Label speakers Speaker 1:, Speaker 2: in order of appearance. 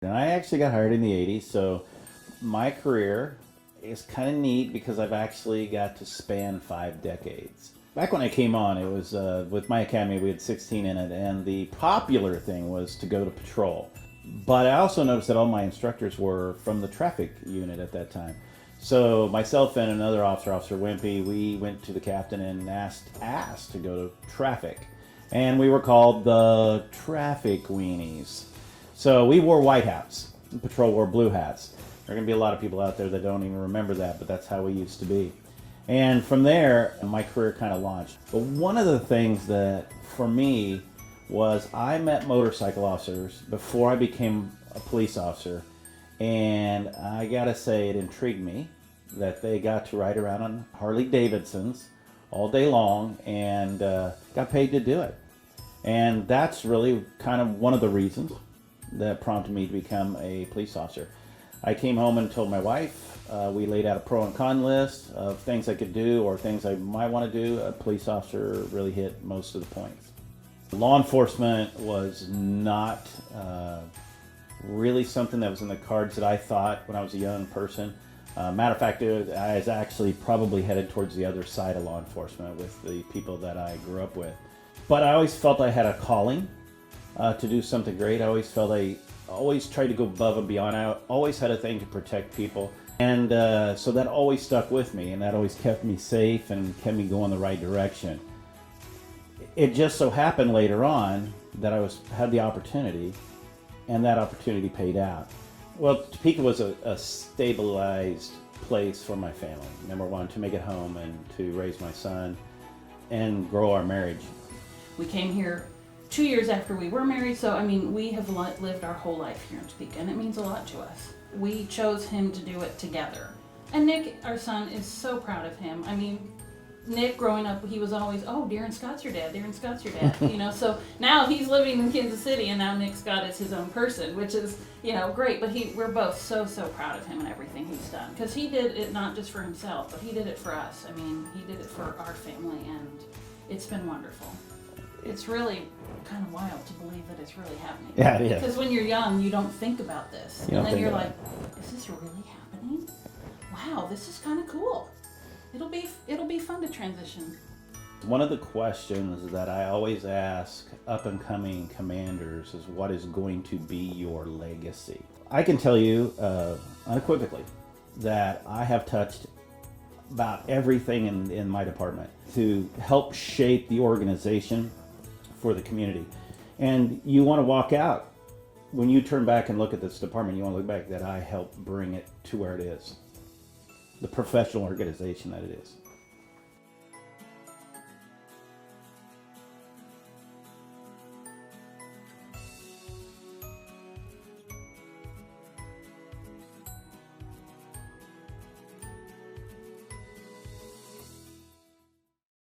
Speaker 1: And I actually got hired in the 80s, so my career is kind of neat because I've actually got to span 5 decades. Back when I came on, it was with my academy, we had 16 in it, and the popular thing was to go to patrol. But I also noticed that all my instructors were from the traffic unit at that time. So myself and another officer, Officer Wimpy, we went to the captain and asked to go to traffic. And we were called the traffic weenies. So we wore white hats. The patrol wore blue hats. There are going to be a lot of people out there that don't even remember that, but that's how we used to be. And from there, my career kind of launched. But one of the things that, for me, was I met motorcycle officers before I became a police officer. And I gotta say, it intrigued me that they got to ride around on Harley Davidsons all day long and got paid to do it. And that's really kind of one of the reasons that prompted me to become a police officer. I came home and told my wife, we laid out a pro and con list of things I could do or things I might want to do. A police officer really hit most of the points. Law enforcement was not really something that was in the cards that I thought when I was a young person. Matter of fact, I was actually probably headed towards the other side of law enforcement with the people that I grew up with. But I always felt I had a calling to do something great. I always felt I always tried to go above and beyond. I always had a thing to protect people. And so that always stuck with me, and that always kept me safe and kept me going the right direction. It just so happened later on that I had the opportunity, and that opportunity paid out. Well, Topeka was a stabilized place for my family. Number one, to make it home and to raise my son and grow our marriage.
Speaker 2: We came here 2 years after we were married, so I mean, we have lived our whole life here in Topeka, and it means a lot to us. We chose him to do it together. And Nick, our son, is so proud of him. I mean, Nick, growing up, he was always, oh, Darren Scott's your dad, Darren Scott's your dad, you know, so now he's living in Kansas City, and now Nick Scott is his own person, which is, you know, great, but we're both so proud of him and everything he's done, because he did it not just for himself, but he did it for us. I mean, he did it for our family, and it's been wonderful. It's really kind of wild to believe that it's really happening.
Speaker 1: Yeah, it is.
Speaker 2: Because when you're young, you don't think about this, and then you're like, is this really happening? Wow, this is kind of cool. It'll be fun to transition.
Speaker 1: One of the questions that I always ask up-and-coming commanders is, what is going to be your legacy? I can tell you unequivocally that I have touched about everything in my department to help shape the organization for the community. And you want to walk out, when you turn back and look at this department, you want to look back that I helped bring it to where it is. The professional organization that it is.